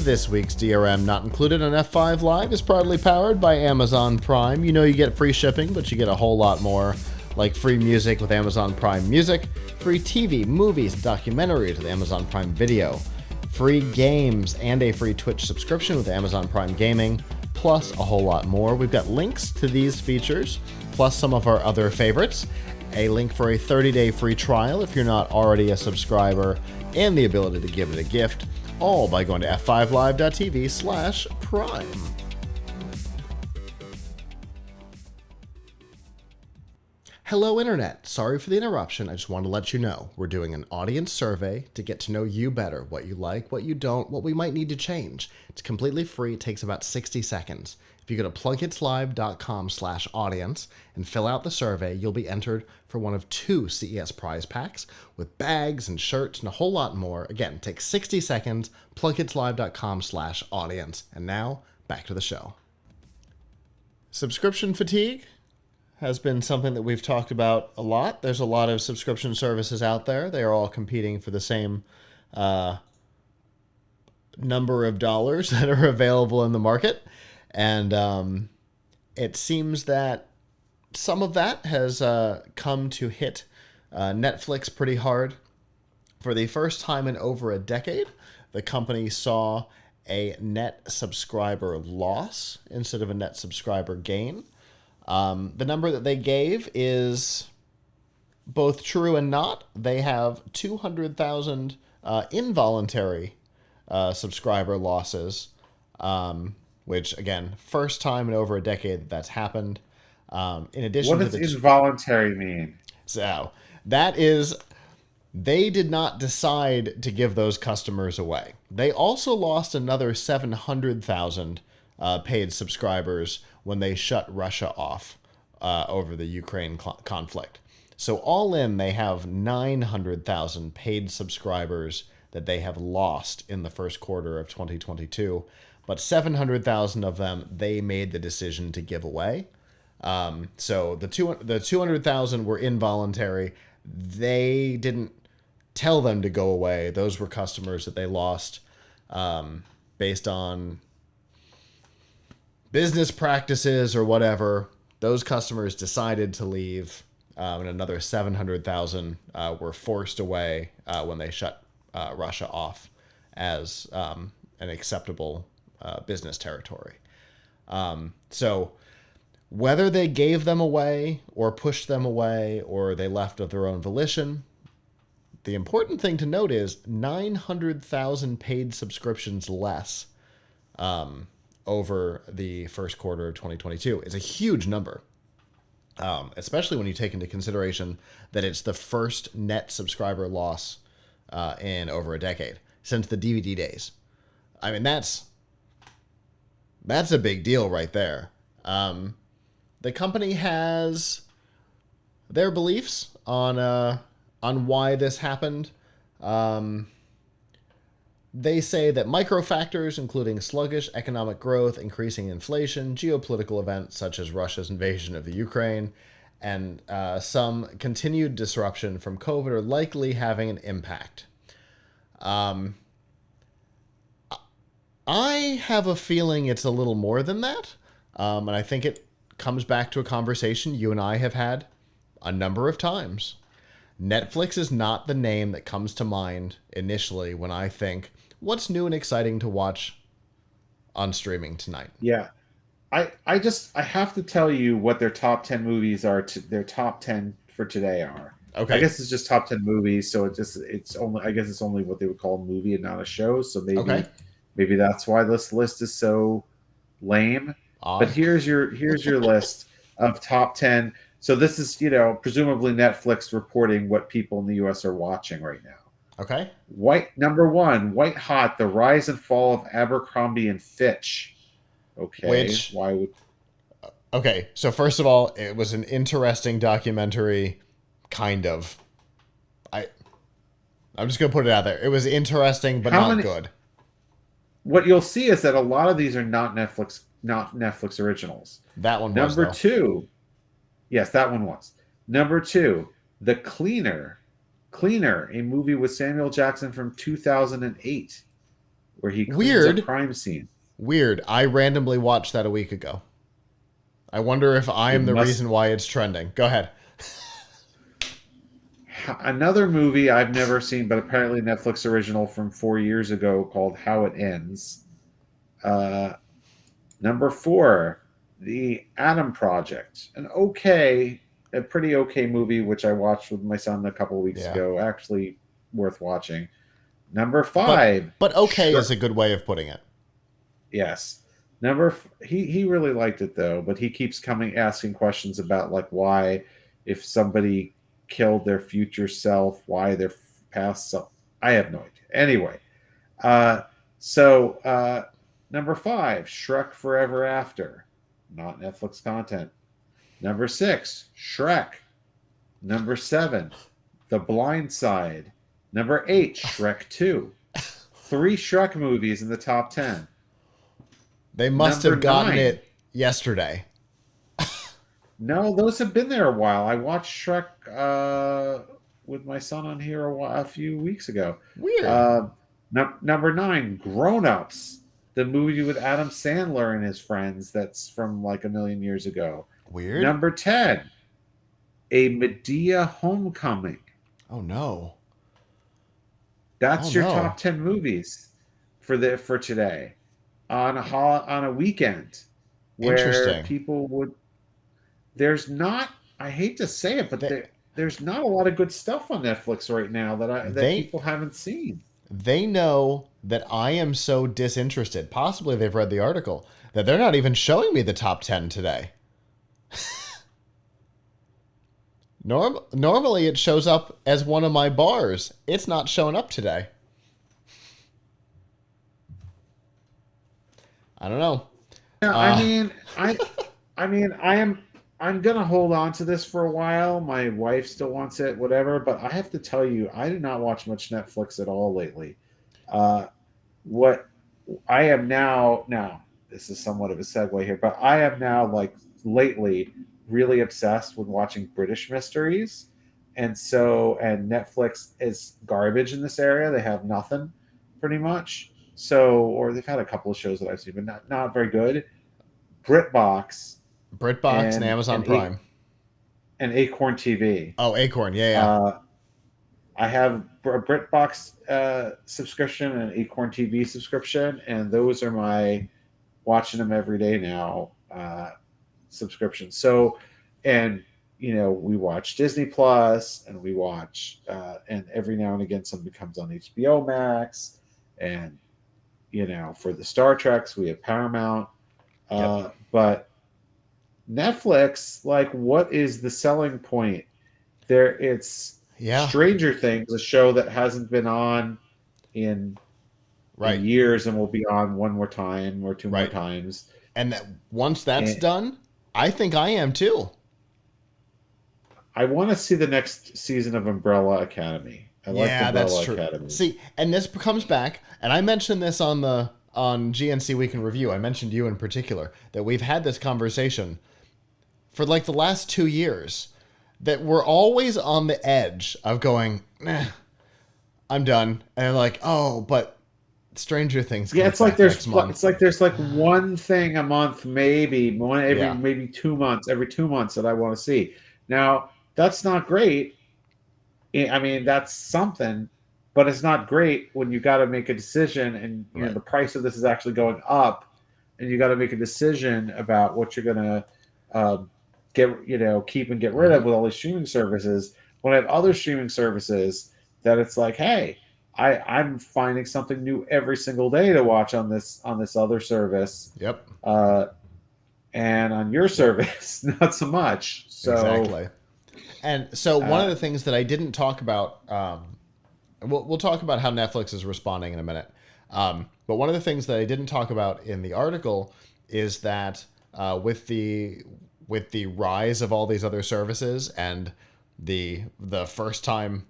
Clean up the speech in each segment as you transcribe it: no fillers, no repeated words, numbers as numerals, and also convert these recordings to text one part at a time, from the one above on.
This week's DRM Not Included on F5 Live is proudly powered by Amazon Prime. You know you get free shipping, but you get a whole lot more, like free music with Amazon Prime Music, free TV, movies, documentaries with Amazon Prime Video, free games, and a free Twitch subscription with Amazon Prime Gaming, plus a whole lot more. We've got links to these features, plus some of our other favorites, a link for a 30-day free trial if you're not already a subscriber, and the ability to give it a gift, all by going to f5live.tv/prime. Hello, Internet. Sorry for the interruption. I just want to let you know we're doing an audience survey to get to know you better, what you like, what you don't, what we might need to change. It's completely free. It takes about 60 seconds. If you go to PLUGHITZlive.com/audience and fill out the survey, you'll be entered for one of 2 CES prize packs with bags and shirts and a whole lot more. Again, it takes 60 seconds, PLUGHITZlive.com/audience. And now, back to the show. Subscription fatigue has been something that we've talked about a lot. There's a lot of subscription services out there. They are all competing for the same number of dollars that are available in the market. And it seems that some of that has come to hit Netflix pretty hard. For the first time in over a decade, the company saw a net subscriber loss instead of a net subscriber gain. The number that they gave is both true and not. They have 200,000 involuntary subscriber losses, which, again, first time in over a decade that's happened. In addition, what does involuntary mean? So that is, they did not decide to give those customers away. They also lost another 700,000 paid subscribers when they shut Russia off over the Ukraine conflict. So all in, they have 900,000 paid subscribers that they have lost in the first quarter of 2022. But 700,000 of them, they made the decision to give away. So the 200,000 were involuntary. They didn't tell them to go away. Those were customers that they lost based on business practices or whatever. Those customers decided to leave, and another 700,000 were forced away when they shut Russia off as an acceptable business territory. So whether they gave them away or pushed them away or they left of their own volition, the important thing to note is 900,000 paid subscriptions less over the first quarter of 2022 is a huge number, especially when you take into consideration that it's the first net subscriber loss in over a decade since the DVD days. I mean, that's a big deal right there. The company has their beliefs on why this happened. They say that micro factors, including sluggish economic growth, increasing inflation, geopolitical events such as Russia's invasion of the Ukraine, and some continued disruption from COVID are likely having an impact. I have a feeling it's a little more than that, and I think it comes back to a conversation you and I have had a number of times. Netflix is not the name that comes to mind initially when I think, what's new and exciting to watch on streaming tonight? Yeah. I have to tell you what their top 10 movies are. Their top 10 for today are. Okay. I guess it's just top 10 movies, so it's only what they would call a movie and not a show. So maybe that's why this list is so lame. But here's your list of top 10. So this is, presumably Netflix reporting what people in the US are watching right now. Okay. Number 1, White Hot: The Rise and Fall of Abercrombie and Fitch. Okay. Why would? Okay. So first of all, it was an interesting documentary, kind of. I'm just gonna put it out there. It was interesting, but not good. What you'll see is that a lot of these are not Netflix originals. That one was, Number 2. Yes, that one was. Number 2, The Cleaner, a movie with Samuel Jackson from 2008. where he cleans up Weird. crime scenes. Weird. I randomly watched that a week ago. I wonder if It I'm the must reason why it's trending. Go ahead. Another movie I've never seen, but apparently Netflix original from 4 years ago called How It Ends. Number 4, The Atom Project. A pretty okay movie, which I watched with my son a couple of weeks Yeah. ago. Actually worth watching. Number But 5. okay is a good way of putting it. Yes. He really liked it though, but he keeps asking questions about like why, if somebody killed their future self, why their past self. I have no idea. Anyway, so number 5, Shrek Forever After, not Netflix content. Number 6, Shrek. Number 7, The Blind Side. Number 8, Shrek 2. 3 Shrek movies in the top 10. They must Number have gotten 9. it yesterday. No, those have been there a while. I watched Shrek with my son on here a few weeks ago. Weird. Number 9, Grown Ups, the movie with Adam Sandler and his friends that's from like a million years ago. Weird. Number 10, A Medea Homecoming. Oh no. That's your top 10 movies for today on a weekend where people would. There's not. I hate to say it, but there's not a lot of good stuff on Netflix right now that people haven't seen. They know that I am so disinterested. Possibly they've read the article that they're not even showing me the top 10 today. Normally it shows up as one of my bars. It's not showing up today. I don't know. Yeah, I'm gonna hold on to this for a while. My wife still wants it, whatever. But I have to tell you, I did not watch much Netflix at all lately. What I am now, this is somewhat of a segue here, but I am now like lately really obsessed with watching British mysteries, and Netflix is garbage in this area. They have nothing, pretty much. So, or they've had a couple of shows that I've seen, but not very good. BritBox and Amazon Prime. And Acorn TV. Oh, Acorn, yeah. I have a BritBox subscription and an Acorn TV subscription, and those are my watching them every day now subscription. So, and we watch Disney Plus, and we watch, and every now and again something comes on HBO Max, and for the Star Treks we have Paramount. But Netflix, like, what is the selling point? It's Stranger Things, a show that hasn't been on in years and will be on one more time or two more times. And once that's done, I think I am too. I want to see the next season of Umbrella Academy. I like Umbrella that's true. Academy. See, and this comes back, and I mentioned this on GNC Week in Review. I mentioned you in particular, that we've had this conversation for like the last 2 years, that we're always on the edge of going, I'm done, and like, oh, but Stranger Things. Yeah, it's like there's like one thing a month, maybe maybe 2 months, every 2 months that I want to see. Now that's not great. I mean, that's something, but it's not great when you got to make a decision, and the price of this is actually going up, and you got to make a decision about what you're gonna keep and get rid of with all these streaming services. When I have other streaming services that it's like, hey, I'm finding something new every single day to watch on this other service. Yep. And on your service, not so much. So exactly. And so one of the things that I didn't talk about, we'll talk about how Netflix is responding in a minute. But one of the things that I didn't talk about in the article is that with the rise of all these other services and the first time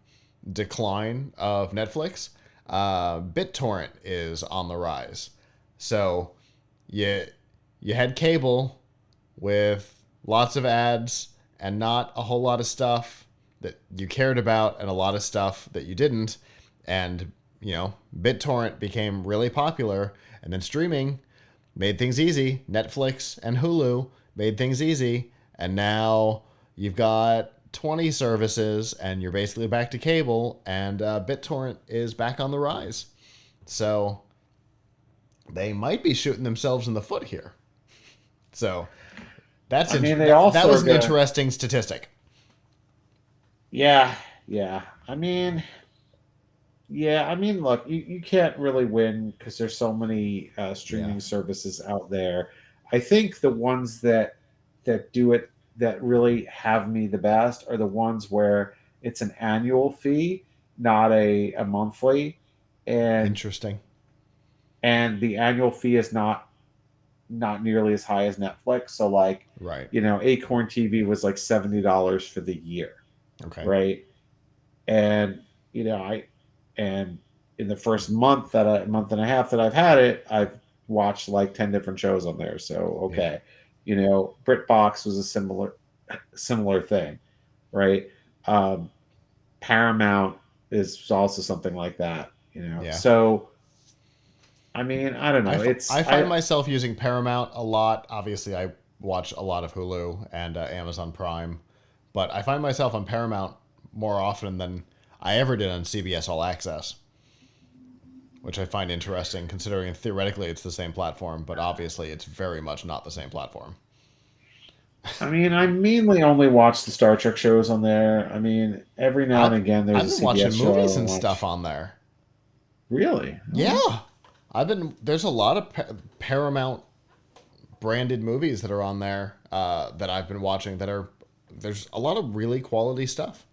decline of Netflix, BitTorrent is on the rise. So you had cable with lots of ads and not a whole lot of stuff that you cared about, and a lot of stuff that you didn't. And BitTorrent became really popular, and then streaming made things easy. Netflix and Hulu made things easy, and now you've got 20 services, and you're basically back to cable, and BitTorrent is back on the rise. So they might be shooting themselves in the foot here. So that was an interesting statistic. Yeah. Look, you can't really win because there's so many streaming services out there. I think the ones that do it, that really have me the best, are the ones where it's an annual fee, not a monthly. And interesting. And the annual fee is not nearly as high as Netflix. So like, right. Acorn TV was like $70 for the year. Okay. Right. And and in the first month and a half that I've had it, I've watched like 10 different shows on there. So okay. Yeah. BritBox was a similar thing, right? Paramount is also something like that, Yeah. So I don't know. I find myself using Paramount a lot. Obviously, I watch a lot of Hulu and Amazon Prime, but I find myself on Paramount more often than I ever did on CBS All Access, which I find interesting, considering theoretically it's the same platform, but obviously it's very much not the same platform. I mainly only watch the Star Trek shows on there. Every now and again there's a CBS watching show movies and stuff on there. Really? Yeah. There's a lot of Paramount branded movies that are on there that I've been watching there's a lot of really quality stuff,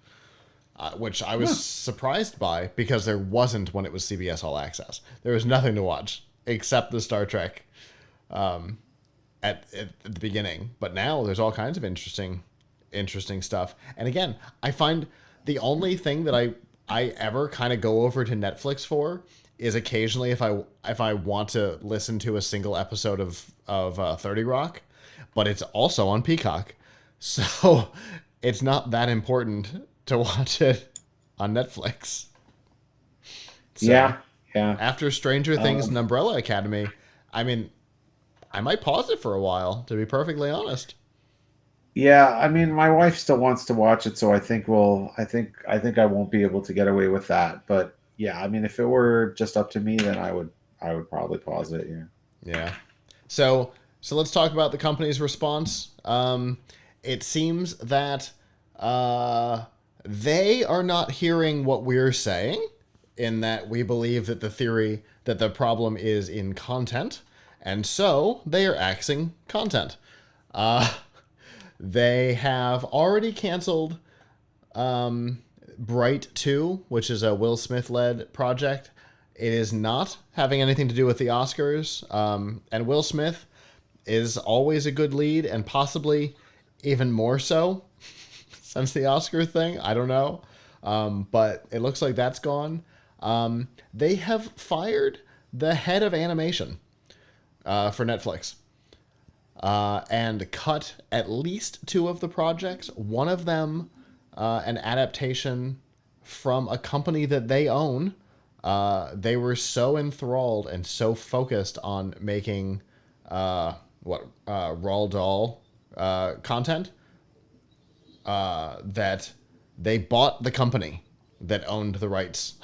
which I was surprised by, because there wasn't when it was CBS All Access. There was nothing to watch except the Star Trek at the beginning. But now there's all kinds of interesting stuff. And again, I find the only thing that I ever kind of go over to Netflix for is occasionally if I want to listen to a single episode of 30 Rock, but it's also on Peacock, so it's not that important to watch it on Netflix. So, yeah. After Stranger Things and Umbrella Academy, I might pause it for a while, to be perfectly honest. Yeah, my wife still wants to watch it, so I think I won't be able to get away with that. But yeah, if it were just up to me, then I would probably pause it. Yeah. Yeah. So let's talk about the company's response. It seems that they are not hearing what we're saying, in that we believe that the problem is in content, and so they are axing content. They have already canceled Bright 2, which is a Will Smith-led project. It is not having anything to do with the Oscars. And Will Smith is always a good lead, and possibly even more so since the Oscar thing. I don't know. But it looks like that's gone. They have fired the head of animation for Netflix. And cut at least 2 of the projects. One of them, an adaptation from a company that they own. They were so enthralled and so focused on making Roald Dahl content that they bought the company that owned the rights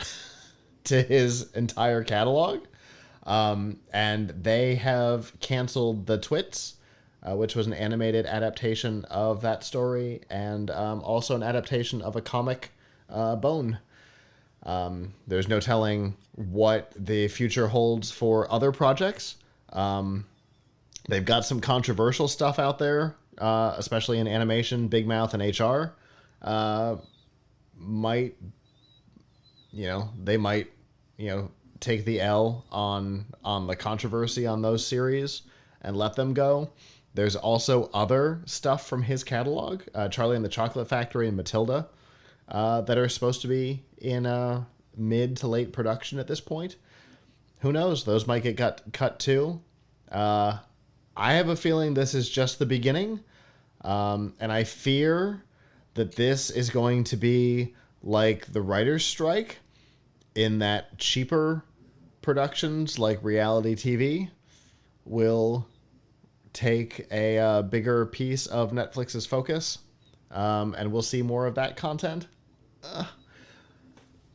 to his entire catalog. And they have canceled the Twits, which was an animated adaptation of that story, and also an adaptation of a comic, Bone. There's no telling what the future holds for other projects. They've got some controversial stuff out there, especially in animation. Big Mouth and HR might take the L on the controversy on those series and let them go. There's also other stuff from his catalog, Charlie and the Chocolate Factory and Matilda, that are supposed to be in mid to late production at this point. Who knows? Those might get cut too. I have a feeling this is just the beginning, and I fear that this is going to be like the writer's strike, in that cheaper productions like reality TV will take a bigger piece of Netflix's focus, and we'll see more of that content.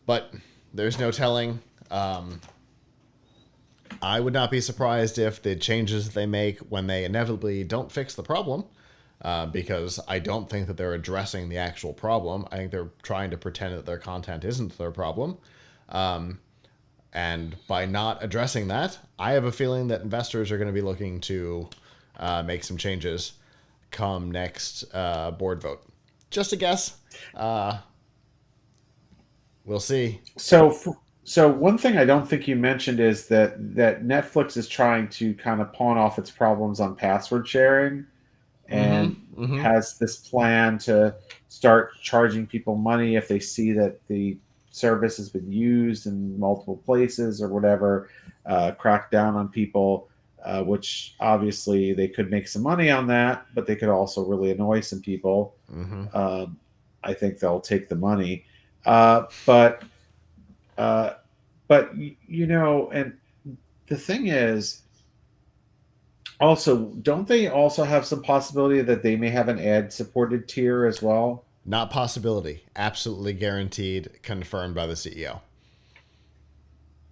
But there's no telling. I would not be surprised if the changes they make when they inevitably don't fix the problem, because I don't think that they're addressing the actual problem. I think they're trying to pretend that their content isn't their problem. And by not addressing that, I have a feeling that investors are going to be looking to make some changes come next board vote. Just a guess. We'll see. So one thing I don't think you mentioned is that Netflix is trying to kind of pawn off its problems on password sharing, and has this plan to start charging people money if they see that the service has been used in multiple places or whatever, crack down on people, which obviously they could make some money on that, but they could also really annoy some people. I think they'll take the money. But you know, and the thing is, also, don't they also have some possibility that they may have an ad-supported tier as well? Not possibility. Absolutely guaranteed, confirmed by the CEO.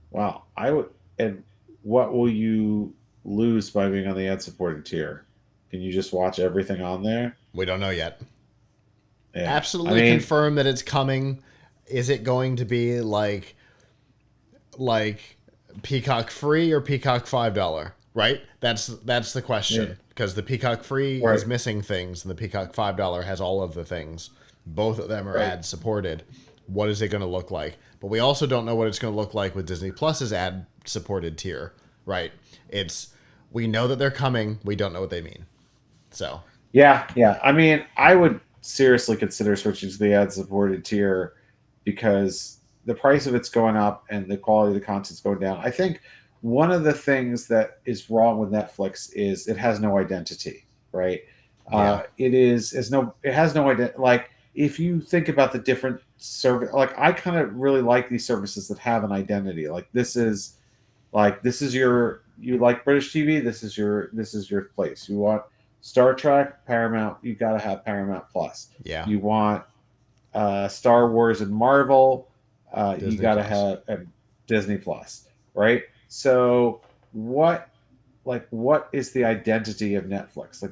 Wow, I would. And what will you lose by being on the ad-supported tier? Can you just watch everything on there? We don't know yet. Yeah, I Absolutely mean, confirmed that it's coming. Is it going to be like Peacock free or Peacock $5? Right? That's the question. Because the Peacock free right, is missing things, and the Peacock $5 has all of the things. Both of them are right. ad supported. What is it going to look like? But we also don't know what it's going to look like with Disney Plus's ad supported tier. Right? We know that they're coming. We don't know what they mean. So Yeah. I mean, I would seriously consider switching to the ad-supported tier because the price of it's going up and the quality of the content's going down. I think one of the things that is wrong with Netflix is it has no identity, right? yeah, It has no identity. Like if you think about the different service, like I kind of really like these services that have an identity. This is your, you like British TV, this is your place. You want Star Trek, Paramount, you got to have Paramount Plus. yeah, You want Star Wars and Marvel, you Disney got to Plus. have Disney Plus, right? So what is the identity of Netflix? Like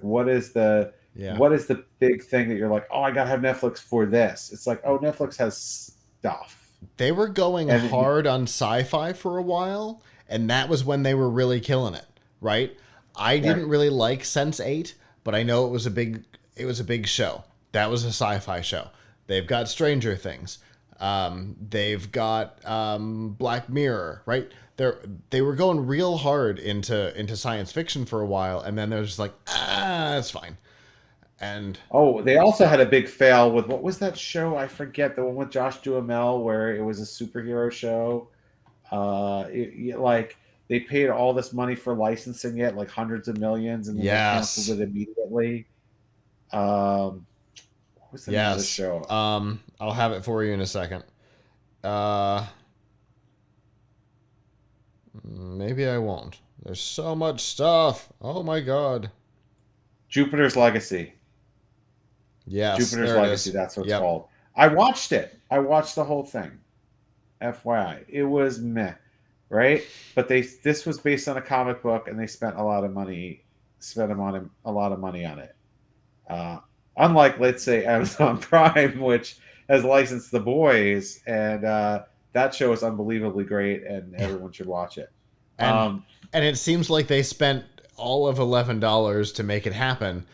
Yeah. what is the big thing that you're like, oh, I got to have Netflix for this? It's like, oh, Netflix has stuff. They were going And hard on sci-fi for a while, and that was when they were really killing it, right? I right, didn't really like Sense8, but I know it was a big show. That was a sci-fi show. They've got Stranger Things. They've got Black Mirror, right? They were going real hard into science fiction for a while, and then they're just like, that's fine. And oh, they also had a big fail with what was that show? I forget, the one with Josh Duhamel where it was a superhero show. Like they paid all this money for licensing it, like hundreds of millions, and then they canceled yes, it immediately. What was the name of the yes. show? I'll have it for you in a second. Uh, Maybe I won't. There's so much stuff. Oh my god. Jupiter's Legacy. Yes, Jupiter's there it Legacy. is. That's what it's Yep. called. I watched it. I watched the whole thing. FYI, it was meh, right? But this was based on a comic book, and they spent a lot of money, a lot of money on it. Uh, Unlike, let's say, Amazon Prime, which has licensed The Boys, and that show is unbelievably great, and everyone should watch it. And Um, and it seems like they spent all of $11 to make it happen.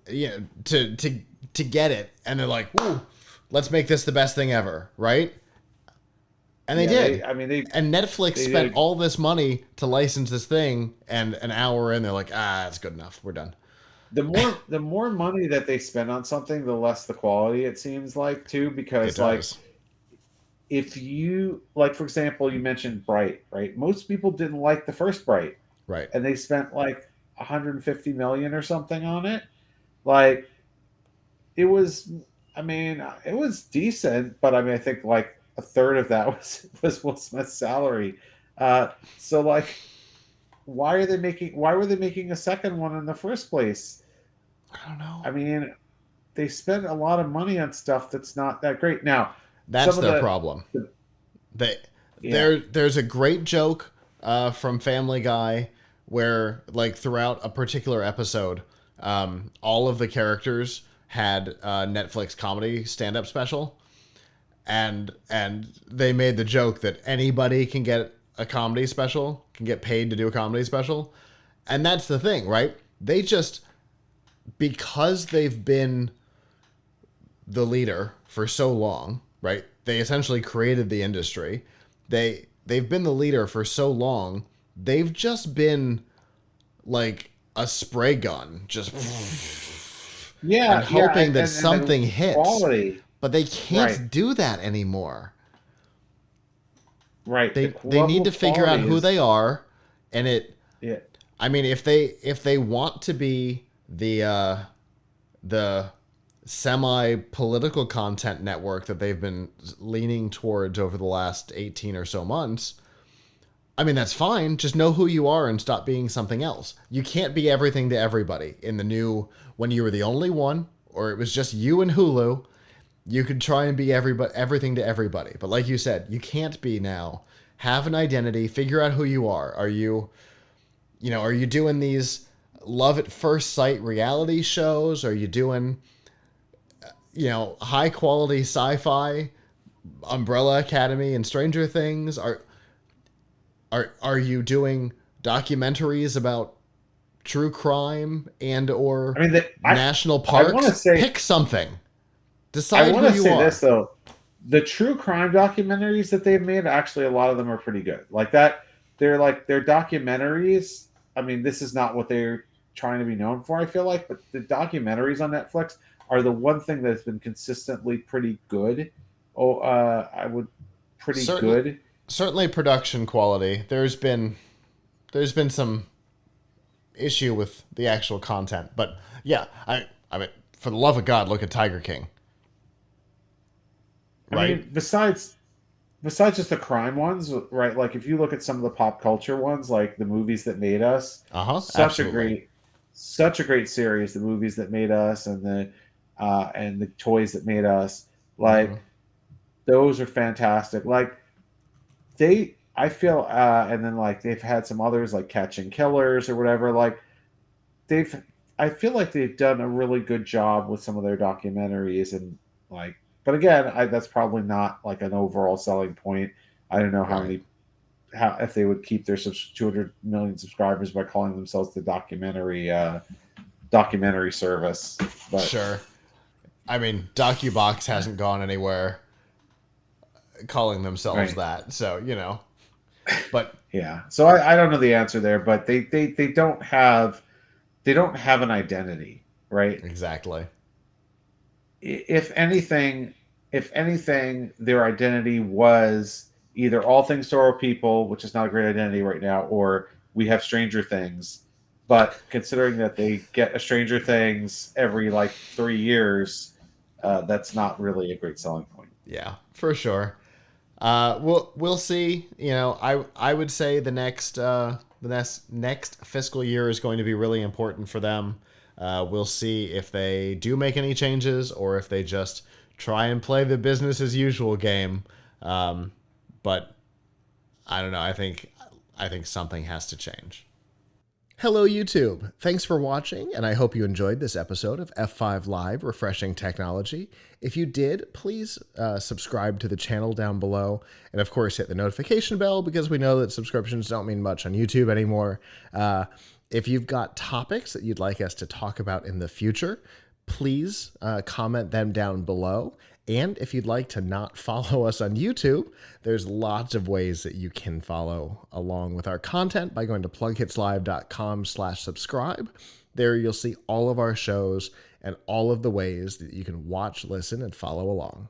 Yeah, to get it, and they're like, "Woo, let's make this the best thing ever," right? And they yeah, did. I mean, And Netflix they spent did. all this money to license this thing, and an hour in, they're like, "That's good enough. We're done." The more money that they spend on something, the less the quality it seems like too. It Because like does. if you like, for example, you mentioned Bright, right? Most people didn't like the first Bright, Right. and they spent like 150 million or something on it. Like it was, I mean, it was decent, but I mean, I think like a third of that was Will Smith's salary. So like, why were they making a second one in the first place? I don't know. I mean, they spend a lot of money on stuff that's not that great. Now, that's their problem. There's a great joke from Family Guy where, like, throughout a particular episode, all of the characters had a Netflix comedy stand-up special, and they made the joke that anybody can get a comedy special, can get paid to do a comedy special, and that's the thing, right? They just, because they've been the leader for so long, right? They essentially created the industry. They've been the leader for so long. They've just been like a spray gun, just and hoping that something hits. Quality. But they can't do that anymore. Right. They need to figure out who they are, and it. Yeah. I mean, if they want to be the semi-political content network that they've been leaning towards over the last 18 or so months, I mean, that's fine. Just know who you are and stop being something else. You can't be everything to everybody. In the new, when you were the only one, or it was just you and Hulu, you could try and be everything to everybody. But like you said, you can't be now. Have an identity. Figure out who you are. Are you doing these love at first sight reality shows? Are you doing, high quality sci-fi, Umbrella Academy and Stranger Things? Are you doing documentaries about true crime and or national parks? Pick something. Decide who you are. I want to say this though: the true crime documentaries that they've made, actually, a lot of them are pretty good. Like that, they're documentaries. I mean, this is not what they're trying to be known for, I feel like, but the documentaries on Netflix are the one thing that's been consistently pretty good. Good. Certainly production quality. There's been some issue with the actual content, but yeah, I mean, for the love of God, look at Tiger King. Right. I mean, besides just the crime ones, right? Like if you look at some of the pop culture ones, like the movies that made us, such a great series. The movies that made us, and the toys that made us, like those are fantastic. Like I feel, and then like they've had some others like Catching Killers or whatever. Like I feel like they've done a really good job with some of their documentaries, and like. But again, that's probably not like an overall selling point. I don't know if they would keep their 200 million subscribers by calling themselves the documentary service. But sure. I mean, DocuBox hasn't gone anywhere calling themselves that. So, but yeah. So I don't know the answer there, but they don't have an identity, right? Exactly. If anything, their identity was either All Things to All People, which is not a great identity right now, or we have Stranger Things. But considering that they get a Stranger Things every 3 years, that's not really a great selling point. Yeah, for sure. We'll see. I would say the next fiscal year is going to be really important for them. We'll see if they do make any changes or if they just try and play the business as usual game. But I don't know. I think something has to change. Hello, YouTube. Thanks for watching, and I hope you enjoyed this episode of F5 Live Refreshing Technology. If you did, please subscribe to the channel down below, and of course hit the notification bell because we know that subscriptions don't mean much on YouTube anymore. If you've got topics that you'd like us to talk about in the future, please comment them down below. And if you'd like to not follow us on YouTube, there's lots of ways that you can follow along with our content by going to plughitslive.com/subscribe. There you'll see all of our shows and all of the ways that you can watch, listen, and follow along.